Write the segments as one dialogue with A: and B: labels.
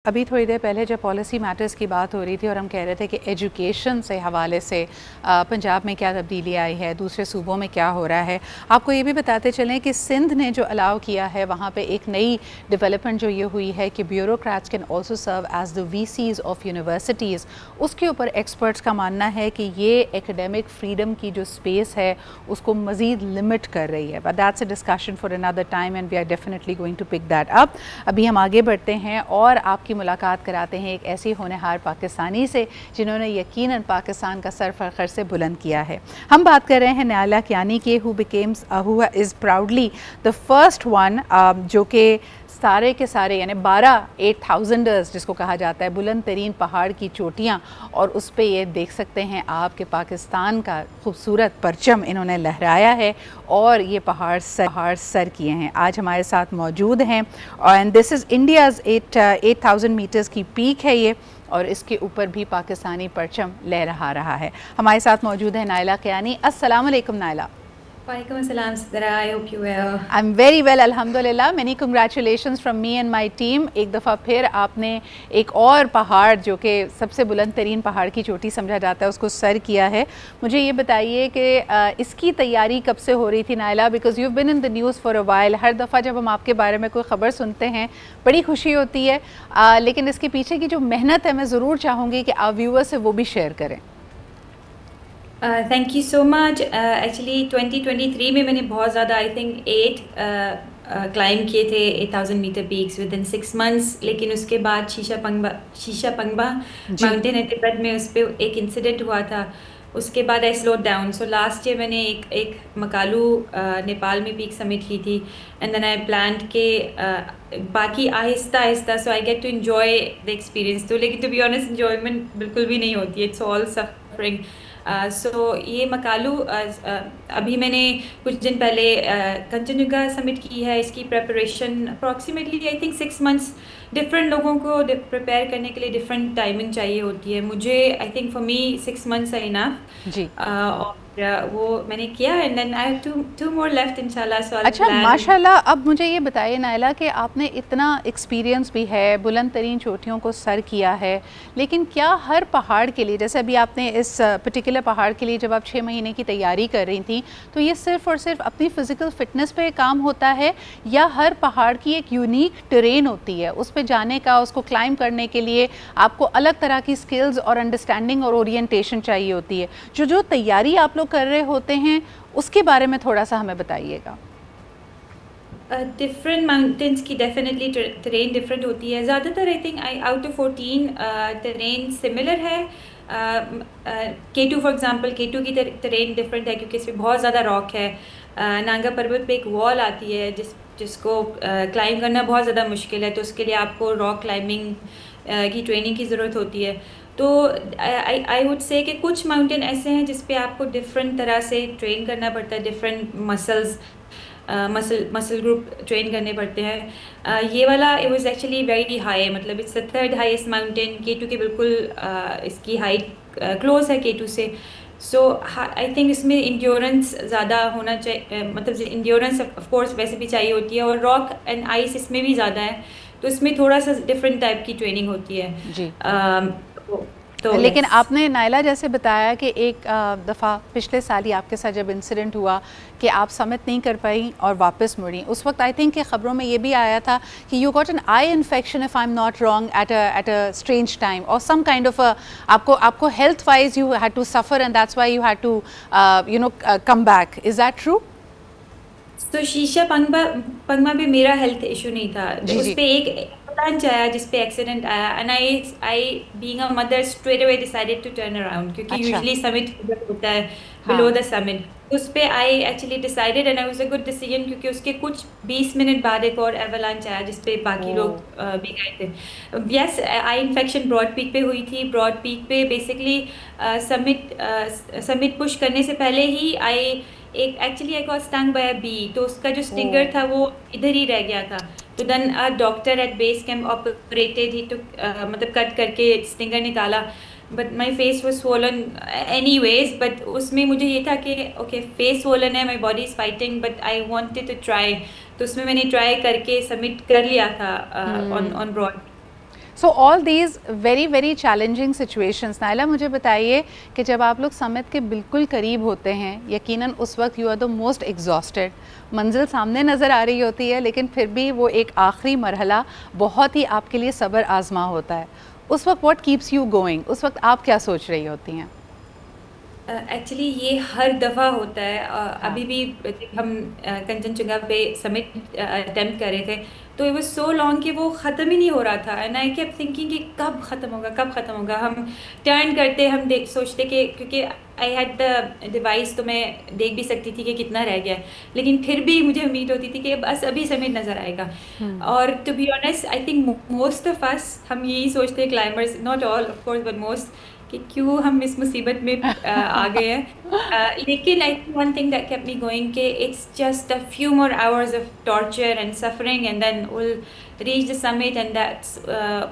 A: ابھی تھوڑی دیر پہلے جب پالیسی میٹرز کی بات ہو رہی تھی اور ہم کہہ رہے تھے کہ ایجوکیشن سے حوالے سے پنجاب میں کیا تبدیلی آئی ہے، دوسرے صوبوں میں کیا ہو رہا ہے، آپ کو یہ بھی بتاتے چلیں کہ سندھ نے جو الاؤ کیا ہے وہاں پہ ایک نئی ڈیولپمنٹ جو یہ ہوئی ہے کہ bureaucrats can also serve as the VCs of universities. اس کے اوپر ایکسپرٹس کا ماننا ہے کہ یہ ایکڈیمک فریڈم کی جو اسپیس ہے اس کو مزید لمٹ کر رہی ہے. But that's a discussion for another time and we are definitely going to pick that up. ابھی ہم آگے بڑھتے ہیں اور آپ کی ملاقات کراتے ہیں ایک ایسی ہونہار پاکستانی سے جنہوں نے یقیناً پاکستان کا سر فخر سے بلند کیا ہے. ہم بات کر رہے ہیں نائلہ کیانی کے who is proudly the first one جو کہ سارے کے سارے یعنی 8,000ers جس کو کہا جاتا ہے بلند ترین پہاڑ کی چوٹیاں، اور اس پہ یہ دیکھ سکتے ہیں آپ کہ پاکستان کا خوبصورت پرچم انہوں نے لہرایا ہے اور یہ پہاڑ سر کیے ہیں. آج ہمارے ساتھ موجود ہیں and this is India's 8,000 metres کی پیک ہے یہ، اور اس کے اوپر بھی پاکستانی پرچم لہرا رہا ہے. ہمارے ساتھ موجود ہے نائلہ کیانی. السلام علیکم نائلہ.
B: وعلیکم السلام صدرہ. I hope you well.
A: I'm very well الحمدللہ. many congratulations from me and my team. ایک دفعہ پھر آپ نے ایک اور پہاڑ جو کہ سب سے بلند ترین پہاڑ کی چوٹی سمجھا جاتا ہے اس کو سر کیا ہے. مجھے یہ بتائیے کہ اس کی تیاری کب سے ہو رہی تھی Naila? Because you've been in the news for a while. ہر دفعہ جب ہم آپ کے بارے میں کوئی خبر سنتے ہیں بڑی خوشی ہوتی ہے، لیکن اس کے پیچھے کی جو محنت ہے میں ضرور چاہوں گی کہ آپ ویور سے وہ بھی شیئر کریں.
B: Thank you so much. Actually 2023 میں نے بہت زیادہ I think 8 کلائم کیے تھے 8,000 metre peaks with in 6 months. لیکن اس کے بعد شیشا پنگبا ماؤنٹین ہے تبت میں، اس پہ ایک انسیڈنٹ ہوا تھا. اس کے بعد I slowed down. So last year میں نے ایک مکالو نیپال میں پیک سبمٹ کی تھی اینڈ دین I planned کہ باقی آہستہ آہستہ سو I get to enjoy the experience. تو لیکن to be honest enjoyment بالکل بھی نہیں ہوتی ہے، it's all suffering. سو یہ مکالو ابھی میں نے کچھ دن پہلے کنچنجنگا سبمٹ کی ہے. اس کی preparation approximately I think 6 months. Different لوگوں کو پریپیئر کرنے کے لیے ڈفرینٹ ٹائمنگ چاہیے ہوتی ہے. مجھے I think for me 6 months are enough.
A: جی
B: اور وہ میں نے کیا and then I have two more left انشاءاللہ.
A: اچھا ماشاءاللہ. اب مجھے یہ بتائیے نائلہ کہ آپ نے اتنا ایکسپیرینس بھی ہے، بلند ترین چوٹیوں کو سر کیا ہے، لیکن کیا ہر پہاڑ کے لیے، جیسے ابھی آپ نے اس پرٹیکولر پہاڑ کے لیے جب آپ 6 مہینے کی تیاری کر رہی تھیں تو یہ صرف اور صرف اپنی فزیکل فٹنس پہ کام ہوتا ہے یا ہر پہاڑ کی ایک یونیک ٹرین ہوتی ہے، اس پہ جانے کا، اس کو کلائم کرنے کے لیے آپ کو الگ طرح کی سکلز اور انڈرسٹینڈنگ اور اورینٹیشن چاہیے ہوتی ہے؟ جو تیاری آپ لوگ کر رہے ہوتے ہیں اس کے بارے میں تھوڑا سا ہمیں بتائیے گا.
B: ڈفرینٹ ماؤنٹینس کی ڈیفینیٹلی ٹرین ڈفرینٹ ہوتی ہے. زیادہ تر I think out of 14 train similar ہے. K2 فار ایگزامپل، K2 کی ٹرین ڈفرینٹ ہے کیونکہ اس پہ بہت زیادہ راک ہے. نانگا پروت پہ ایک وال آتی ہے جس کو کلائم کرنا بہت زیادہ مشکل ہے، تو اس کے لیے آپ کو راک کلائمبنگ کی ٹریننگ کی ضرورت ہوتی ہے. تو I would say کہ کچھ ماؤنٹین ایسے ہیں جس پہ آپ کو ڈفرینٹ طرح سے ٹرین کرنا پڑتا ہے، ڈفرینٹ مسل گروپ ٹرین کرنے پڑتے ہیں. یہ والا it was actually very high، مطلب it's the third highest mountain. K2 کے بالکل اس کی ہائٹ کلوز ہے K2 سے. سو I think اس میں انڈیورنس زیادہ ہونا چاہیے، مطلب انڈیورنس آف کورس ویسے بھی چاہیے ہوتی ہے، اور راک اینڈ آئس اس میں بھی زیادہ ہے، تو اس میں تھوڑا سا ڈفرینٹ ٹائپ کی ٹریننگ ہوتی ہے.
A: جی
B: تو
A: لیکن آپ نے نائلہ جیسے بتایا کہ ایک دفعہ پچھلے سال ہی آپ کے ساتھ جب انسیڈنٹ ہوا کہ آپ سمٹ نہیں کر پائیں اور واپس مڑیں، اس وقت آئی تھنک کہ خبروں میں یہ بھی آیا تھا کہ you got an eye infection if I am not wrong at a strange time اور سم کائنڈ آف آپ کو health wise you had to suffer and that's why you had to come back. Is that true?
B: تو شیشا پنگما پہ میرا health issue نہیں تھا. اس پہ ایک لانچ آیا جس پہ ایکسیڈنٹ آیا and I being a mother straight away decided to turn around کیونکہ usually summit ہوتا ہے below the summit. اس پہ I actually decided and it was a good decision کیونکہ اس کے کچھ 20 منٹ بعد ایک اور ایولانچ آیا جس پہ باقی لوگ بھی گئے تھے. یس آئی انفیکشن براڈ پیک پہ ہوئی تھی. براڈ پیک پہ بیسکلی سمٹ پش کرنے سے پہلے ہی actually I got stung by a bee. تو اس کا جو اسٹنگر تھا وہ ادھر ہی رہ گیا تھا. تو then doctor at base camp operated ہی مطلب کٹ کر کے اسٹنگر نکالا. But my face was swollen anyways. But اس میں مجھے یہ تھا کہ اوکے فیس سوولن ہے، my body is fighting but I wanted to try. تو اس میں نے ٹرائی کر کے سبمٹ کر لیا تھا on broad.
A: So all these very very challenging situations. Naila مجھے بتائیے کہ جب آپ لوگ سمٹ کے بالکل قریب ہوتے ہیں, یقیناً اس وقت you are the most exhausted, منزل سامنے نظر آ رہی ہوتی ہے لیکن پھر بھی وہ ایک آخری مرحلہ بہت ہی آپ کے لیے صبر آزما ہوتا ہے. اس وقت واٹ کیپس یو گوئنگ, اس وقت آپ کیا سوچ رہی ہوتی ہیں؟
B: ایکچولی یہ ہر دفعہ ہوتا ہے. ابھی بھی ہم کنچن جنگا پہ سمٹ اٹیمپٹ کر رہے تھے تو اٹ واز سو لانگ کہ وہ ختم ہی نہیں ہو رہا تھا. اینڈ آئی کیپ تھنکنگ کہ کب ختم ہوگا, کب ختم ہوگا. ہم ٹرن کرتے, ہم سوچتے کہ کیونکہ آئی ہیڈ دا ڈیوائس تو میں دیکھ بھی سکتی تھی کہ کتنا رہ گیا ہے, لیکن پھر بھی مجھے امید ہوتی تھی کہ بس ابھی سمٹ نظر آئے گا. اور to be honest I think most of us, ہم یہی سوچتے ہیں climbers, not all of course but most, کہ کیوں ہم اس مصیبت میں آ گئے ہیں. لیکن I think one thing that kept me going کہ it's just a few more hours of torture and suffering and then will reach the summit and that's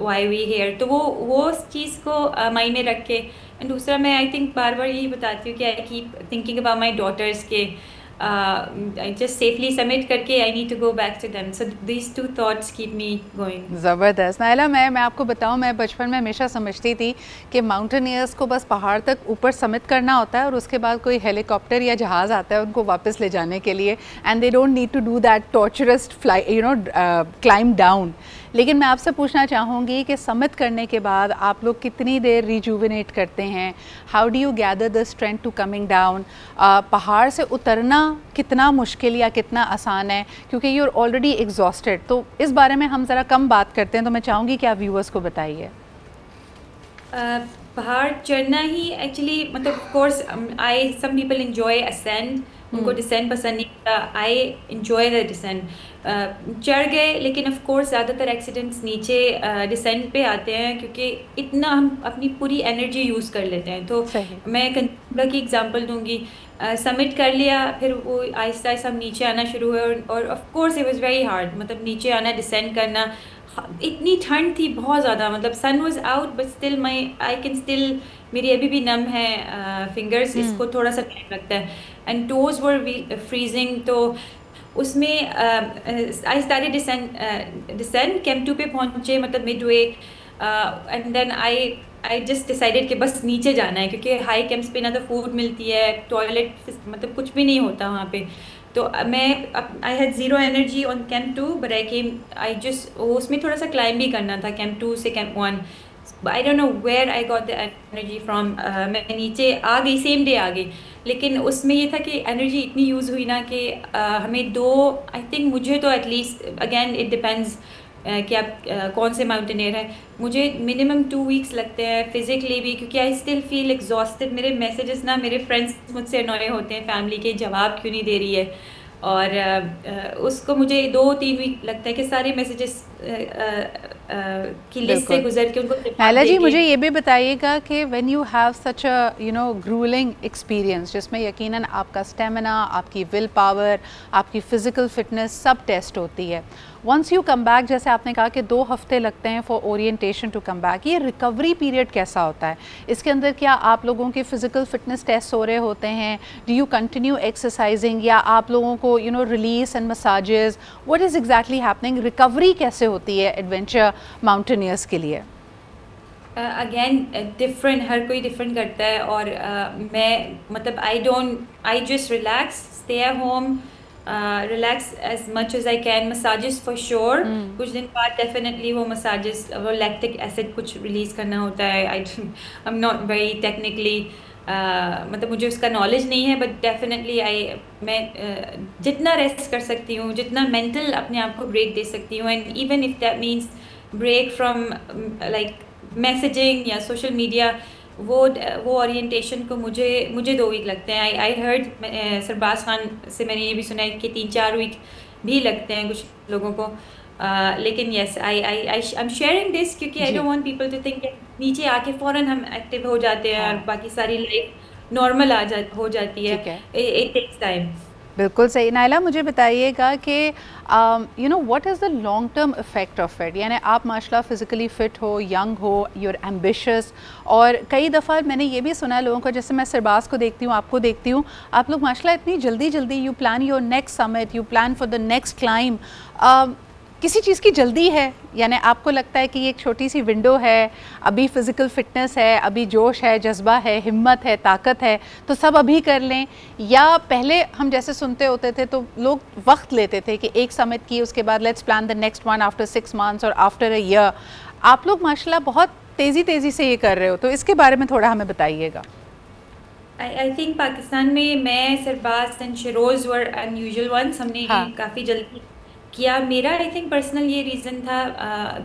B: why we here. تو وہ اس چیز کو مائنڈ میں رکھ کے. اینڈ دوسرا میں آئی تھنک بار بار یہی بتاتی ہوں کہ I keep thinking about my daughters کے just safely submit کر کے I need to go back to them. So these two thoughts keep me going.
A: زبردست. نائلہ میں آپ کو بتاؤں, میں بچپن میں ہمیشہ سمجھتی تھی کہ ماؤنٹینئرس کو بس پہاڑ تک اوپر سمٹ کرنا ہوتا ہے اور اس کے بعد کوئی ہیلی کاپٹر یا جہاز آتا ہے ان کو واپس لے جانے کے لیے, and they don't need to do that torturous climb down. لیکن میں آپ سے پوچھنا چاہوں گی کہ سمٹ کرنے کے بعد آپ لوگ کتنی دیر ریجوونیٹ کرتے ہیں؟ How do you gather the strength to coming down? پہاڑ سے اترنا کتنا مشکل یا کتنا آسان ہے, کیونکہ یو آر آلریڈی ایگزاسٹڈ. تو اس بارے میں ہم ذرا کم بات کرتے ہیں, تو میں چاہوں گی کہ آپ ویورس کو بتائیے.
B: پہاڑ چڑھنا ہی ایکچولی مطلب course some people enjoy ascend, ان کو ڈسینڈ پسند نہیں ہوتا. I enjoy the descend. چڑھ گئے, لیکن آف کورس زیادہ تر ایکسیڈنٹس نیچے ڈسینڈ پہ آتے ہیں کیونکہ اتنا ہم اپنی پوری انرجی یوز کر لیتے ہیں. تو میں کنچنجنگا کی ایگزامپل دوں گی. سمٹ کر لیا, پھر وہ آہستہ آہستہ ہم نیچے آنا شروع ہوئے, اور of course it was very hard. مطلب نیچے آنا, ڈسینڈ کرنا, اتنی ٹھنڈ تھی بہت زیادہ. مطلب sun was out but still I can still, میری ابھی بھی نم ہے فنگرس, اس کو تھوڑا سا ٹائم لگتا ہے. And toes were freezing. تو اس میں آئی اسٹارٹڈ ڈسینڈ. کیمپ 2 پہ پہنچے, مطلب midway, and then I just decided کہ بس نیچے جانا ہے, کیونکہ ہائی کیمپس پہ نہ تو فوڈ ملتی ہے, ٹوائلٹ مطلب کچھ بھی نہیں ہوتا وہاں پہ. تو میں I had zero energy on camp 2 but I came, I just, اس میں تھوڑا سا کلائم بھی کرنا تھا کیمپ 2 سے camp 1. I don't know where I got the energy from. میں نیچے آ گئی, سیم ڈے آ گئی, لیکن اس میں یہ تھا کہ انرجی اتنی یوز ہوئی نا کہ ہمیں آئی تھنک مجھے تو at least, again it depends کہ آپ کون سے ماؤنٹینئر ہیں, مجھے منیمم 2 ویکس لگتے ہیں فزیکلی بھی, کیونکہ آئی اسٹل فیل ایگزاسٹڈ. میرے میسیجز نا, میرے فرینڈس مجھ سے انوائے ہوتے ہیں فیملی کے, جواب کیوں نہیں دے رہی ہے, اور اس کو مجھے 2-3 ویک لگتا ہے کہ سارے میسیجز کی لسٹ سے گزر کے ان کو.
A: نائلہ جی مجھے یہ بھی بتائیے گا کہ when you have such a gruelling experience, جس میں یقیناً آپ کا اسٹیمنا, آپ کی ول پاور, آپ کی فزیکل فٹنس سب ٹیسٹ ہوتی ہے, ونس یو کم بیک, جیسے آپ نے کہا کہ 2 ہفتے لگتے ہیں for orientation to come back, یہ ریکوری پیریڈ کیسا ہوتا ہے؟ اس کے اندر کیا آپ لوگوں کے فزیکل فٹنس ٹیسٹ ہو رہے ہوتے ہیں؟ ڈو یو کنٹینیو ایکسرسائزنگ, یا آپ لوگوں کو release and massages, what is exactly happening? Recovery کیسے ہوتی ہے ایڈونچر ماؤنٹینئرس کے لیے؟
B: اگین ڈفرینٹ, ہر کوئی ڈفرینٹ کرتا ہے. اور میں مطلب I just relax, stay at home, relax as much as I can. Massages for sure, کچھ دن بعد ڈیفینیٹلی وہ مساجز, وہ لیکٹک ایسڈ کچھ ریلیز کرنا ہوتا ہے. آئی ایم ناٹ ویری ٹیکنیکلی, مطلب مجھے اس کا نالج نہیں ہے, بٹ ڈیفینیٹلی میں جتنا ریسٹ کر سکتی ہوں, جتنا مینٹل اپنے آپ کو بریک دے سکتی ہوں, and even if that means break from like messaging یا سوشل میڈیا, وہ اورینٹیشن کو مجھے 2 ویک لگتے ہیں. آئی ہرڈ سرباز خان سے میں نے یہ بھی سنا ہے کہ 3-4 ویک بھی لگتے ہیں کچھ لوگوں کو. لیکن یس, آئی ایم شیئرنگ دس کیونکہ I don't want people to think نیچے آ کے فوراً ہم ایکٹیو ہو جاتے ہیں اور باقی ساری لائف نارمل ہو جاتی ہے. It takes time.
A: بالکل صحیح. نائلہ مجھے بتائیے گا کہ what is the long term effect of it? یعنی آپ ماشاء اللہ فزیکلی فٹ ہو, ینگ ہو, یو آر ایمبیشیس, اور کئی دفعہ میں نے یہ بھی سنا ہے لوگوں کو, جیسے میں سرباز کو دیکھتی ہوں, آپ کو دیکھتی ہوں, آپ لوگ ماشاء اللہ اتنی جلدی you plan your next summit, you plan for the next climb. کسی چیز کی جلدی ہے؟ یعنی آپ کو لگتا ہے کہ یہ ایک چھوٹی سی ونڈو ہے، ابھی فزیکل فٹنس ہے، ابھی جوش ہے، جذبہ ہے، ہمت ہے، طاقت ہے، تو سب ابھی کر لیں؟ یا پہلے ہم جیسے سنتے ہوتے تھے تو لوگ وقت لیتے تھے کہ ایک سمٹ کی، اس کے بعد let's plan the next one after 6 months اور آفٹر اے ایئر. آپ لوگ ماشاءاللہ بہت تیزی سے یہ کر رہے ہو، تو اس کے بارے میں تھوڑا ہمیں بتائیے گا.
B: آئی تھنک پاکستان میں سرباز اینڈ شیروز ور انیوژل ونس، ہم نے کافی جلدی کیا. میرا آئی تھنک پرسنل یہ ریزن تھا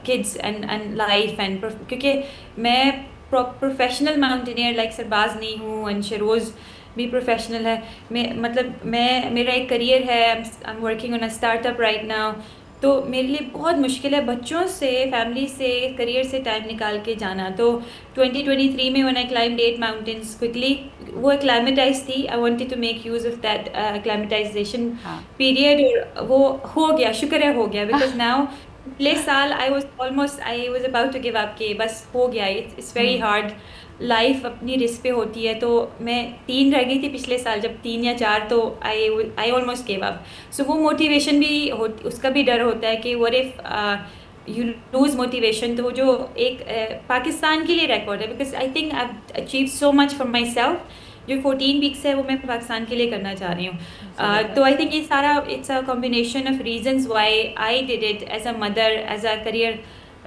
B: کڈس اینڈ لائف اینڈ کیونکہ میں پروفیشنل ماؤنٹینئر لائک سرباز نہیں ہوں اینڈ شیروز بھی پروفیشنل ہے. مطلب میرا ایک کریئر ہے، I am working on a start up right now. تو میرے لیے بہت مشکل ہے بچوں سے، فیملی سے، کریئر سے ٹائم نکال کے جانا. تو 2023 میں when I climbed 8 mountains quickly، وہ acclimatized تھی. I wanted to make use of that acclimatization period، اور وہ ہو گیا، شکر ہے ہو گیا. because now پچھلے سال I was about to give up کہ بس ہو گیا. it's very hard. لائف اپنی رسک پہ ہوتی ہے. تو میں 3 رہ گئی تھی پچھلے سال، جب 3 یا 4 تو I almost gave up. سو وہ موٹیویشن بھی اس کا بھی ڈر ہوتا ہے کہ what if you lose motivation. تو وہ جو ایک پاکستان کے لیے ریکارڈ ہے، because I think I have achieved so much for my self. جو 14 ویکس ہے وہ میں پاکستان کے لیے کرنا چاہ رہی ہوں. تو آئی تھنک یہ سارا it's a combination of reasons why I did it as a mother, as a career.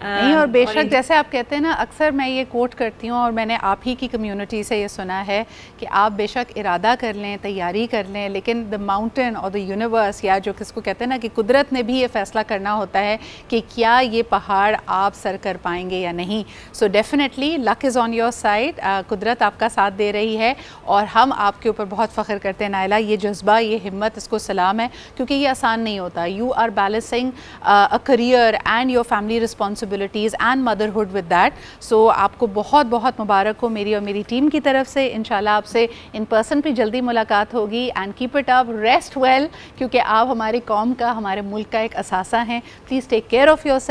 A: نہیں، اور بے شک جیسے آپ کہتے ہیں نا، اکثر میں یہ کوٹ کرتی ہوں اور میں نے آپ ہی کی کمیونٹی سے یہ سنا ہے کہ آپ بے شک ارادہ کر لیں، تیاری کر لیں، لیکن دا ماؤنٹین اور دا یونیورس، یا جو کس کو کہتے ہیں نا کہ قدرت نے بھی یہ فیصلہ کرنا ہوتا ہے کہ کیا یہ پہاڑ آپ سر کر پائیں گے یا نہیں. So definitely luck is on your side. قدرت آپ کا ساتھ دے رہی ہے اور ہم آپ کے اوپر بہت فخر کرتے ہیں نائلہ. یہ جذبہ، یہ ہمت، اس کو سلام ہے، کیونکہ یہ آسان نہیں ہوتا. You are balancing a career and your family responsibilities and motherhood with that. So آپ کو بہت بہت مبارک ہو میری اور میری ٹیم کی طرف سے. انشاءاللہ آپ سے ان پرسن پہ جلدی ملاقات ہوگی. And keep it up, rest well, کیونکہ آپ ہماری قوم کا، ہمارے ملک کا ایک اثاثہ ہیں. Please take care of your self.